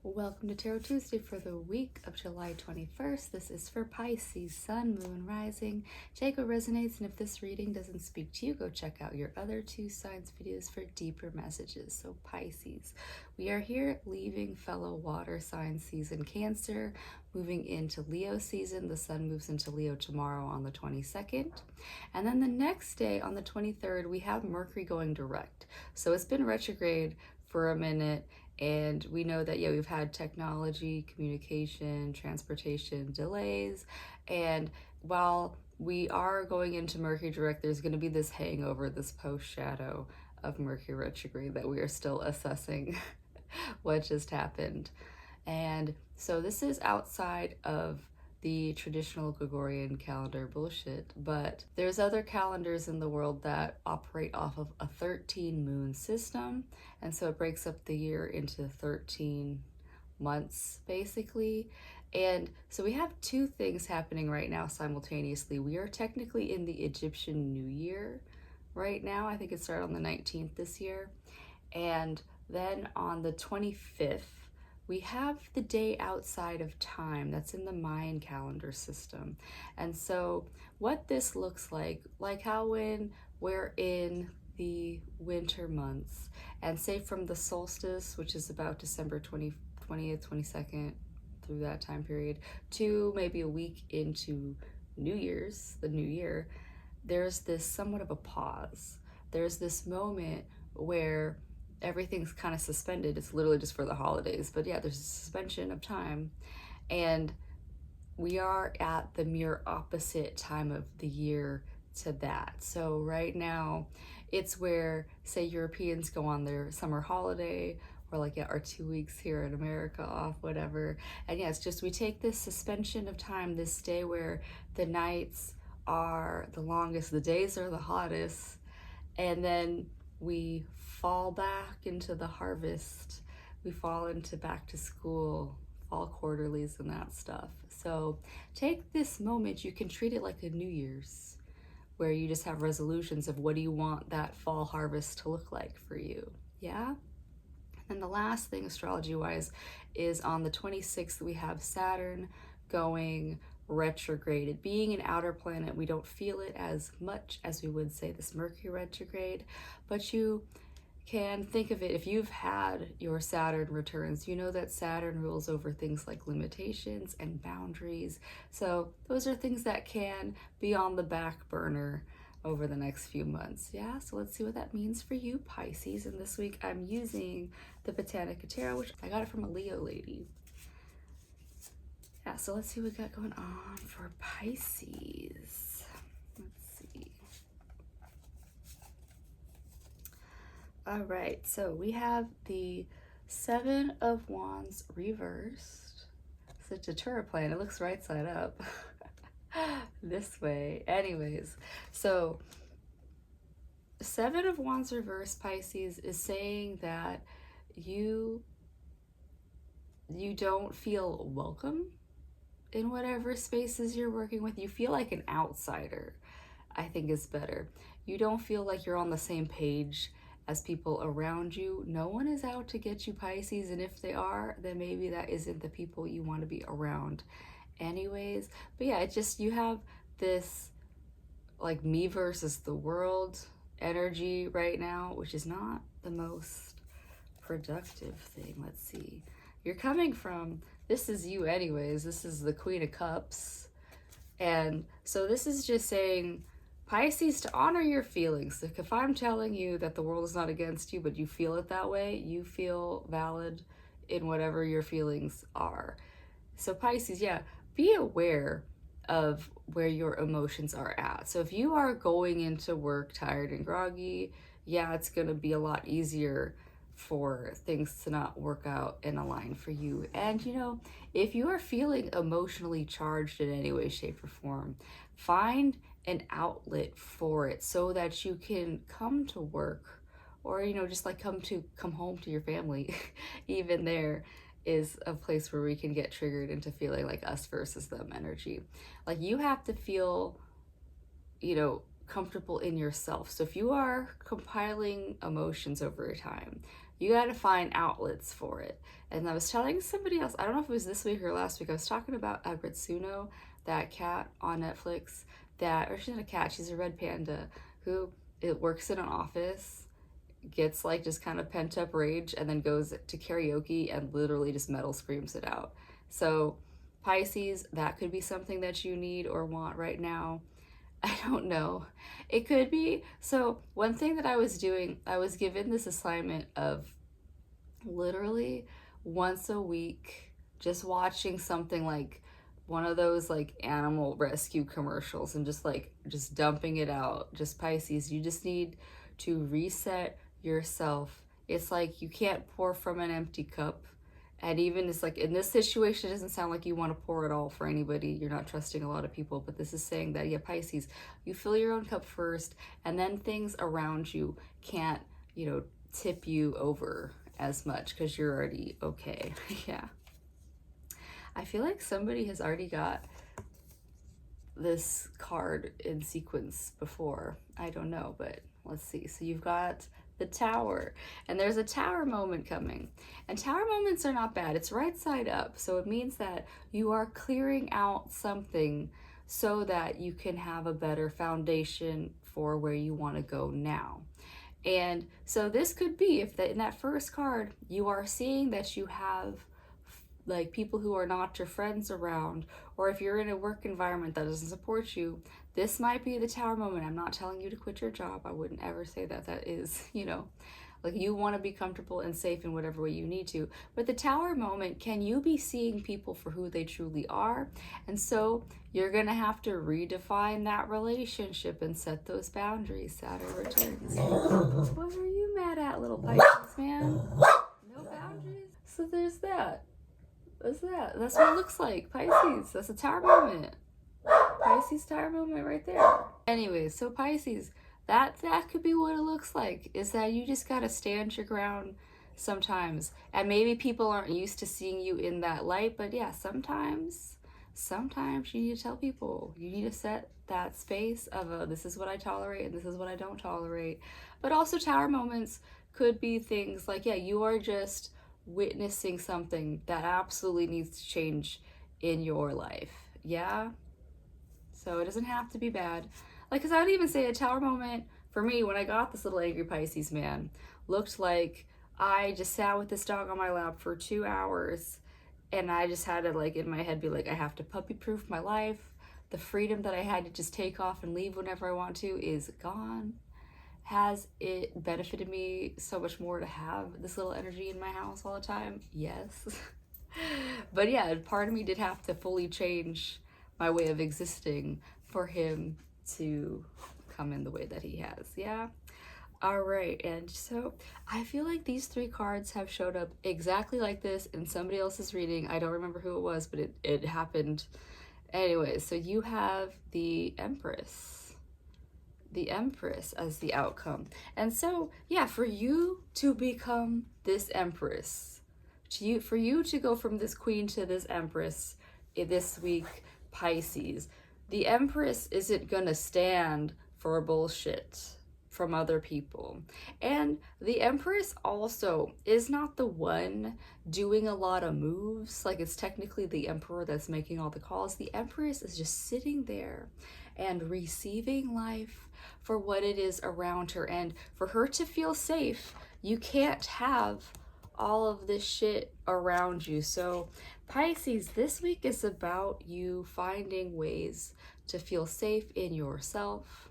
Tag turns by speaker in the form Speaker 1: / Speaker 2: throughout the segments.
Speaker 1: Welcome to Tarot Tuesday for the week of July 21st. This is for Pisces, Sun, Moon, Rising. Take what resonates, and if this reading doesn't speak to you, go check out your other two signs videos for deeper messages. So Pisces, we are here leaving fellow water sign season Cancer, moving into Leo season. The Sun moves into Leo tomorrow on the 22nd. And then the next day on the 23rd, we have Mercury going direct. So it's been retrograde for a minute. And we know that, we've had technology, communication, transportation delays. And while we are going into Mercury direct, there's going to be this hangover, this post-shadow of Mercury retrograde that we are still assessing what just happened. And so this is outside of the traditional Gregorian calendar bullshit, but there's other calendars in the world that operate off of a 13 moon system, and so it breaks up the year into 13 months basically. And so we have two things happening right now simultaneously. We are technically in the Egyptian New Year right now. I think it started on the 19th this year, and then on the 25th we have the day outside of time that's in the Mayan calendar system. And so what this looks like how when we're in the winter months, and say from the solstice, which is about December 20th, 22nd, through that time period, to maybe a week into New Year's, the new year, there's this somewhat of a pause. There's this moment where everything's kind of suspended. It's literally just for the holidays, but yeah, there's a suspension of time, and we are at the mirror opposite time of the year to that. So right now it's where, say, Europeans go on their summer holiday, or like our 2 weeks here in America off, whatever. And yeah, it's just we take this suspension of time, this day where the nights are the longest, the days are the hottest, and then we fall back into the harvest. We fall into back to school, fall quarterlies and that stuff. So take this moment, you can treat it like a New Year's, where you just have resolutions of what do you want that fall harvest to look like for you, yeah? And the last thing astrology-wise is on the 26th, we have Saturn going retrograde. Being an outer planet, we don't feel it as much as we would say this Mercury retrograde, but you can think of it, if you've had your Saturn returns, you know that Saturn rules over things like limitations and boundaries. So those are things that can be on the back burner over the next few months. Yeah, so let's see what that means for you, Pisces. And this week I'm using the Botanica Tarot, which I got it from a Leo lady. Yeah, so let's see what we got going on for Pisces. Let's see. All right, so we have the Seven of Wands reversed. Such a Tarot plan. It looks right side up. This way. Anyways, so Seven of Wands reversed, Pisces, is saying that you don't feel welcome in whatever spaces you're working with. You feel like an outsider, I think is better. You don't feel like you're on the same page as people around you. No one is out to get you, Pisces, and if they are, then maybe that isn't the people you want to be around anyways. But yeah, it's just, you have this like me versus the world energy right now, which is not the most productive thing. Let's see. You're coming from, this is you anyways, this is the Queen of Cups, and so this is just saying, Pisces, to honor your feelings. Like if I'm telling you that the world is not against you, but you feel it that way, you feel valid in whatever your feelings are. So Pisces, yeah, be aware of where your emotions are at. So if you are going into work tired and groggy, yeah, it's gonna be a lot easier for things to not work out and align for you. And if you are feeling emotionally charged in any way, shape, or form, find an outlet for it so that you can come to work, or just like come home to your family. Even there is a place where we can get triggered into feeling like us versus them energy. Like you have to feel comfortable in yourself. So if you are compiling emotions over time, you got to find outlets for it. And I was telling somebody else, I don't know if it was this week or last week, I was talking about Agretsuno, that cat on Netflix, or she's not a cat, she's a red panda, who it works in an office, gets like just kind of pent up rage, and then goes to karaoke and literally just metal screams it out. So Pisces, that could be something that you need or want right now. I don't know. It could be. So one thing that I was doing, I was given this assignment of literally once a week just watching something like one of those like animal rescue commercials and just dumping it out. Just Pisces, you just need to reset yourself. It's like you can't pour from an empty cup. And even it's like in this situation, it doesn't sound like you want to pour it all for anybody. You're not trusting a lot of people, but this is saying that, yeah, Pisces, you fill your own cup first, and then things around you can't, tip you over as much because you're already okay. Yeah. I feel like somebody has already got this card in sequence before. I don't know, but let's see. So you've got the Tower, and there's a Tower moment coming, and Tower moments are not bad. It's right side up, so it means that you are clearing out something so that you can have a better foundation for where you want to go now. And so this could be, if in that first card you are seeing that you have like people who are not your friends around, or if you're in a work environment that doesn't support you, this might be the Tower moment. I'm not telling you to quit your job. I wouldn't ever say that. That is, like you want to be comfortable and safe in whatever way you need to. But the Tower moment, can you be seeing people for who they truly are? And so you're going to have to redefine that relationship and set those boundaries. Saturn returns. What are you mad at, little Pisces, man? No boundaries? So there's that. What's that? That's what it looks like. Pisces. That's a Tower moment. Pisces Tower moment right there. Anyway, so Pisces, that could be what it looks like, is that you just gotta stand your ground sometimes. And maybe people aren't used to seeing you in that light, but yeah, sometimes you need to tell people. You need to set that space of this is what I tolerate and this is what I don't tolerate. But also Tower moments could be things like, yeah, you are just witnessing something that absolutely needs to change in your life. Yeah. So it doesn't have to be bad. Like, because I would even say a Tower moment for me when I got this little angry Pisces man looked like I just sat with this dog on my lap for 2 hours, and I just had to, like, in my head be like, I have to puppy proof my life. The freedom that I had to just take off and leave whenever I want to is gone. Has it benefited me so much more to have this little energy in my house all the time? Yes. But yeah, part of me did have to fully change my way of existing for him to come in the way that he has. Yeah. All right. And so I feel like these 3 cards have showed up exactly like this in somebody else's reading. I don't remember who it was, but it happened. Anyway, so you have the Empress as the outcome. And so, yeah, for you to become this Empress, for you to go from this Queen to this Empress this week, Pisces, the Empress isn't gonna stand for bullshit from other people. And the Empress also is not the one doing a lot of moves. Like, it's technically the Emperor that's making all the calls. The Empress is just sitting there and receiving life for what it is around her. And for her to feel safe, you can't have all of this shit around you. So Pisces, this week is about you finding ways to feel safe in yourself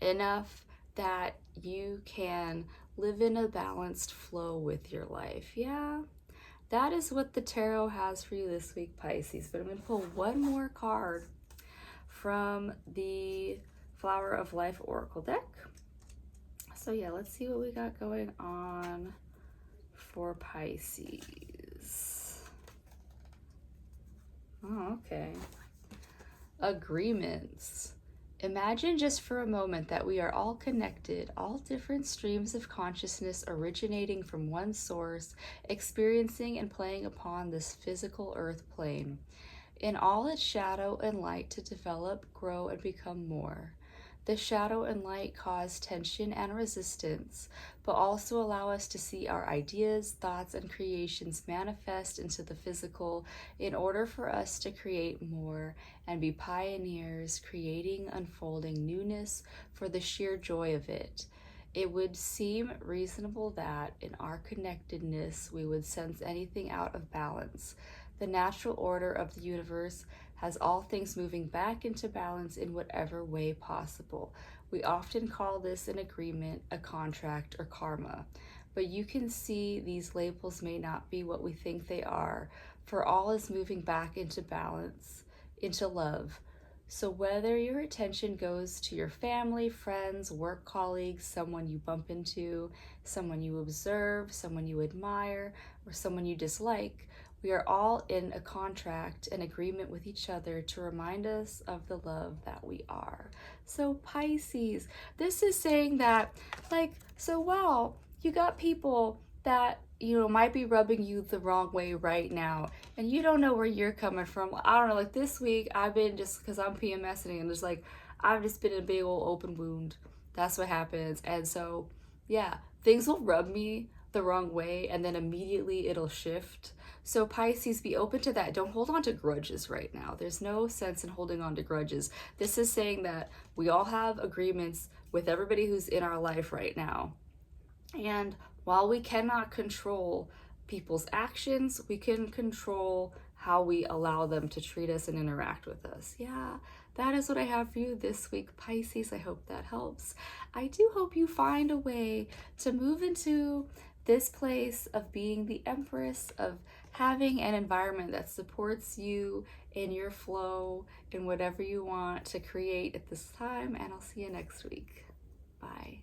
Speaker 1: enough that you can live in a balanced flow with your life. Yeah, that is what the tarot has for you this week, Pisces. But I'm going to pull one more card from the Flower of Life Oracle deck. So yeah, let's see what we got going on for Pisces. Oh, okay. Agreements. Imagine just for a moment that we are all connected, all different streams of consciousness originating from one source, experiencing and playing upon this physical earth plane, in all its shadow and light to develop, grow, and become more. The shadow and light cause tension and resistance, but also allow us to see our ideas, thoughts, and creations manifest into the physical in order for us to create more and be pioneers, creating, unfolding newness for the sheer joy of it. It would seem reasonable that in our connectedness we would sense anything out of balance. The natural order of the universe has all things moving back into balance in whatever way possible. We often call this an agreement, a contract, or karma. But you can see these labels may not be what we think they are, for all is moving back into balance, into love. So whether your attention goes to your family, friends, work colleagues, someone you bump into, someone you observe, someone you admire, or someone you dislike, we are all in a contract, an agreement with each other to remind us of the love that we are. So Pisces, this is saying that, like, so wow, you got people that, you know, might be rubbing you the wrong way right now, and you don't know where you're coming from. I don't know, like this week I've been, just because I'm PMSing, and just like I've just been in a big old open wound. That's what happens. And so yeah, things will rub me the wrong way and then immediately it'll shift. So Pisces, be open to that. Don't hold on to grudges right now. There's no sense in holding on to grudges. This is saying that we all have agreements with everybody who's in our life right now. And while we cannot control people's actions, we can control how we allow them to treat us and interact with us. Yeah, that is what I have for you this week, Pisces. I hope that helps. I do hope you find a way to move into this place of being the Empress, of having an environment that supports you in your flow, in whatever you want to create at this time. And I'll see you next week. Bye.